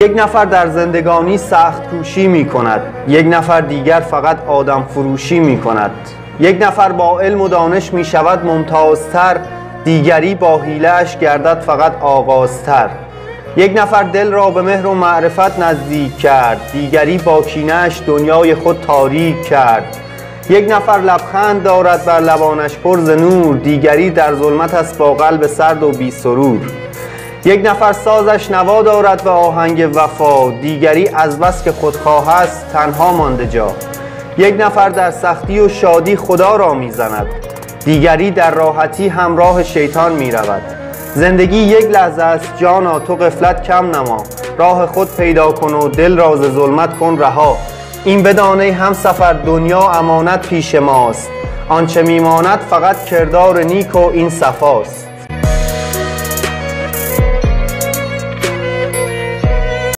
یک نفر در زندگانی سخت کوشی می کند، یک نفر دیگر فقط آدم فروشی می کند. یک نفر با علم و دانش می شود ممتازتر، دیگری با حیله‌اش گردد فقط آغازتر. یک نفر دل را به مهر و معرفت نزدیک کرد، دیگری با کینه‌اش دنیای خود تاریک کرد. یک نفر لبخند دارد بر لبانش پر ز نور، دیگری در ظلمت است با قلب سرد و بی سرور. یک نفر سازش نوا دارد به آهنگ وفا، دیگری از بس که خودخواه است تنها مانده جا. یک نفر در سختی و شادی خدا را میزند، دیگری در راحتی همراه شیطان می رود. زندگی یک لحظه است جانا، تو غفلت کم نما، راه خود پیدا کن و دل را ز ظلمت کن رها. این بدان ای همسفر دنیا امانت پیش ماست، آنچه میماند فقط کردار نیک و این صفاست.